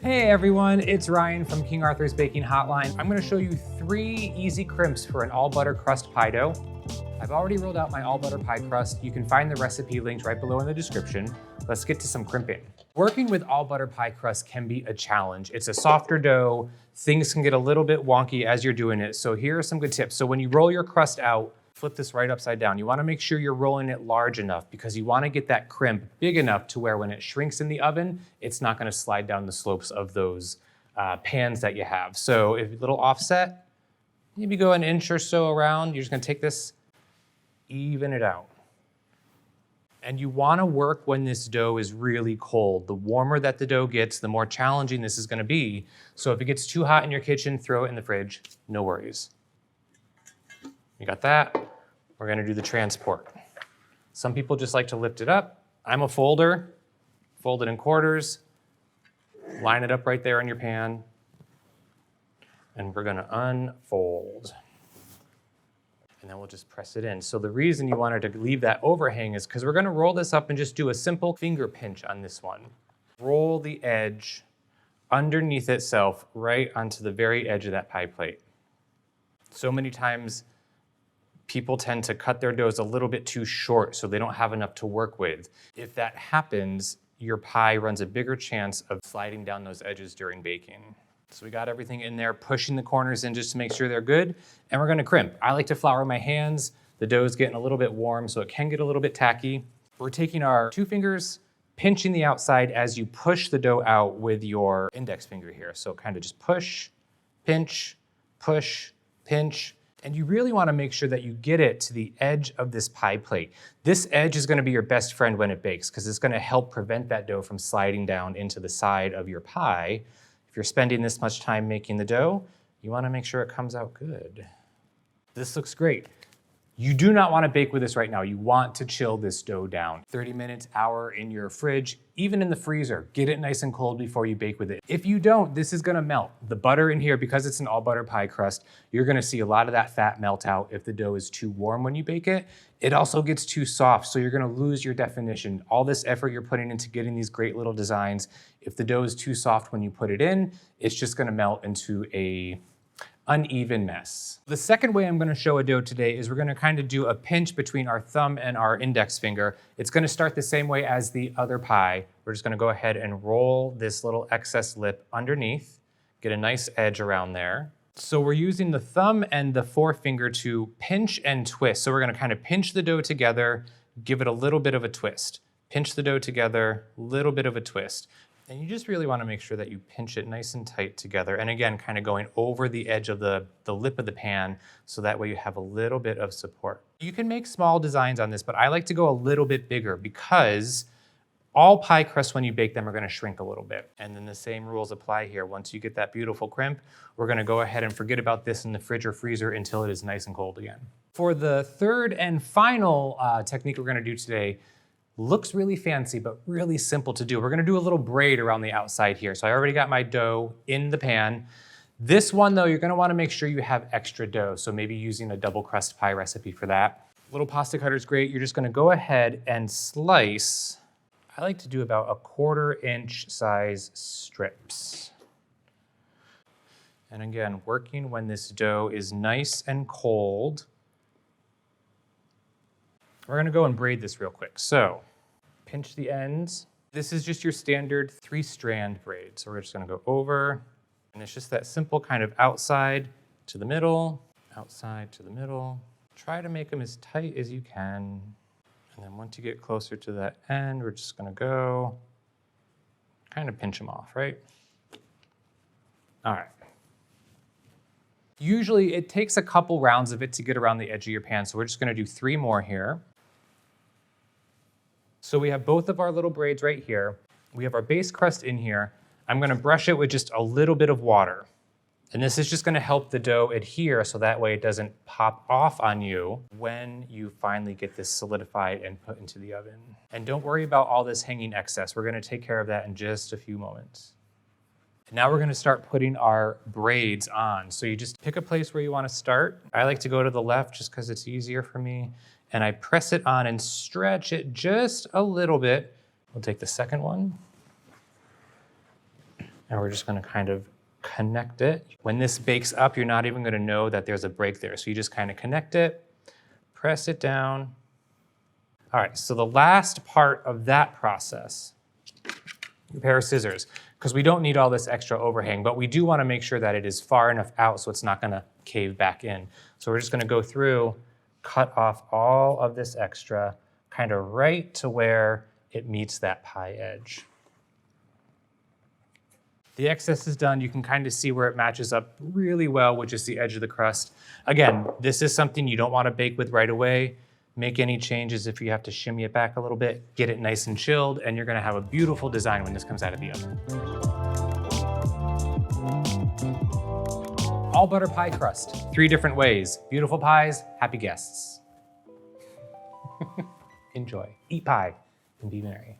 Hey everyone, it's Ryan from King Arthur's Baking Hotline. I'm gonna show you 3 easy crimps for an all butter crust pie dough. I've already rolled out my all butter pie crust. You can find the recipe linked right below in the description. Let's get to some crimping. Working with all butter pie crust can be a challenge. It's a softer dough. Things can get a little bit wonky as you're doing it. So here are some good tips. So when you roll your crust out, flip this right upside down. You wanna make sure you're rolling it large enough because you wanna get that crimp big enough to where when it shrinks in the oven, it's not gonna slide down the slopes of those pans that you have. So if a little offset, maybe go an inch or so around. You're just gonna take this, even it out. And you wanna work when this dough is really cold. The warmer that the dough gets, the more challenging this is gonna be. So if it gets too hot in your kitchen, throw it in the fridge, no worries. You got that? We're gonna do the transport. Some people just like to lift it up. I'm a folder, fold it in quarters, line it up right there in your pan, and we're gonna unfold. And then we'll just press it in. So the reason you wanted to leave that overhang is because we're gonna roll this up and just do a simple finger pinch on this one. Roll the edge underneath itself right onto the very edge of that pie plate. So many times, people tend to cut their doughs a little bit too short so they don't have enough to work with. If that happens, your pie runs a bigger chance of sliding down those edges during baking. So we got everything in there, pushing the corners in just to make sure they're good, and we're gonna crimp. I like to flour my hands. The dough's getting a little bit warm, so it can get a little bit tacky. We're taking our 2 fingers, pinching the outside as you push the dough out with your index finger here. So kind of just push, pinch, pinch. And you really wanna make sure that you get it to the edge of this pie plate. This edge is gonna be your best friend when it bakes because it's gonna help prevent that dough from sliding down into the side of your pie. If you're spending this much time making the dough, you wanna make sure it comes out good. This looks great. You do not wanna bake with this right now. You want to chill this dough down. 30 minutes, hour in your fridge, even in the freezer. Get it nice and cold before you bake with it. If you don't, this is gonna melt. The butter in here, because it's an all butter pie crust, you're gonna see a lot of that fat melt out if the dough is too warm when you bake it. It also gets too soft, so you're gonna lose your definition. All this effort you're putting into getting these great little designs, if the dough is too soft when you put it in, it's just gonna melt into a uneven mess. The second way I'm gonna show a dough today is we're gonna kind of do a pinch between our thumb and our index finger. It's gonna start the same way as the other pie. We're just gonna go ahead and roll this little excess lip underneath, get a nice edge around there. So we're using the thumb and the forefinger to pinch and twist. So we're gonna kind of pinch the dough together, give it a little bit of a twist. Pinch the dough together, little bit of a twist. And you just really wanna make sure that you pinch it nice and tight together. And again, kind of going over the edge of the lip of the pan, so that way you have a little bit of support. You can make small designs on this, but I like to go a little bit bigger because all pie crusts, when you bake them, are gonna shrink a little bit. And then the same rules apply here. Once you get that beautiful crimp, we're gonna go ahead and forget about this in the fridge or freezer until it is nice and cold again. For the third and final technique we're gonna do today, looks really fancy, but really simple to do. We're gonna do a little braid around the outside here. So I already got my dough in the pan. This one though, you're gonna wanna make sure you have extra dough. So maybe using a double crust pie recipe for that. Little pasta cutter is great. You're just gonna go ahead and slice. I like to do about a 1/4 inch size strips. And again, working when this dough is nice and cold. We're gonna go and braid this real quick. So, pinch the ends. This is just your standard 3-strand braid. So we're just gonna go over, and it's just that simple kind of outside to the middle, outside to the middle. Try to make them as tight as you can. And then once you get closer to that end, we're just gonna go, kind of pinch them off, right? All right. Usually it takes a couple rounds of it to get around the edge of your pan, so we're just gonna do 3 more here. So we have both of our little braids right here. We have our base crust in here. I'm gonna brush it with just a little bit of water. And this is just gonna help the dough adhere so that way it doesn't pop off on you when you finally get this solidified and put into the oven. And don't worry about all this hanging excess. We're gonna take care of that in just a few moments. And now we're gonna start putting our braids on. So you just pick a place where you wanna start. I like to go to the left just because it's easier for me. And I press it on and stretch it just a little bit. We'll take the second one. And we're just gonna kind of connect it. When this bakes up, you're not even gonna know that there's a break there. So you just kind of connect it, press it down. All right, so the last part of that process, a pair of scissors, because we don't need all this extra overhang, but we do wanna make sure that it is far enough out so it's not gonna cave back in. So we're just gonna go through, cut off all of this extra, kind of right to where it meets that pie edge. The excess is done. You can kind of see where it matches up really well, which is the edge of the crust. Again, this is something you don't want to bake with right away. Make any changes if you have to shimmy it back a little bit, get it nice and chilled, and you're going to have a beautiful design when this comes out of the oven. All butter pie crust, 3 different ways. Beautiful pies, happy guests. Enjoy, eat pie, and be merry.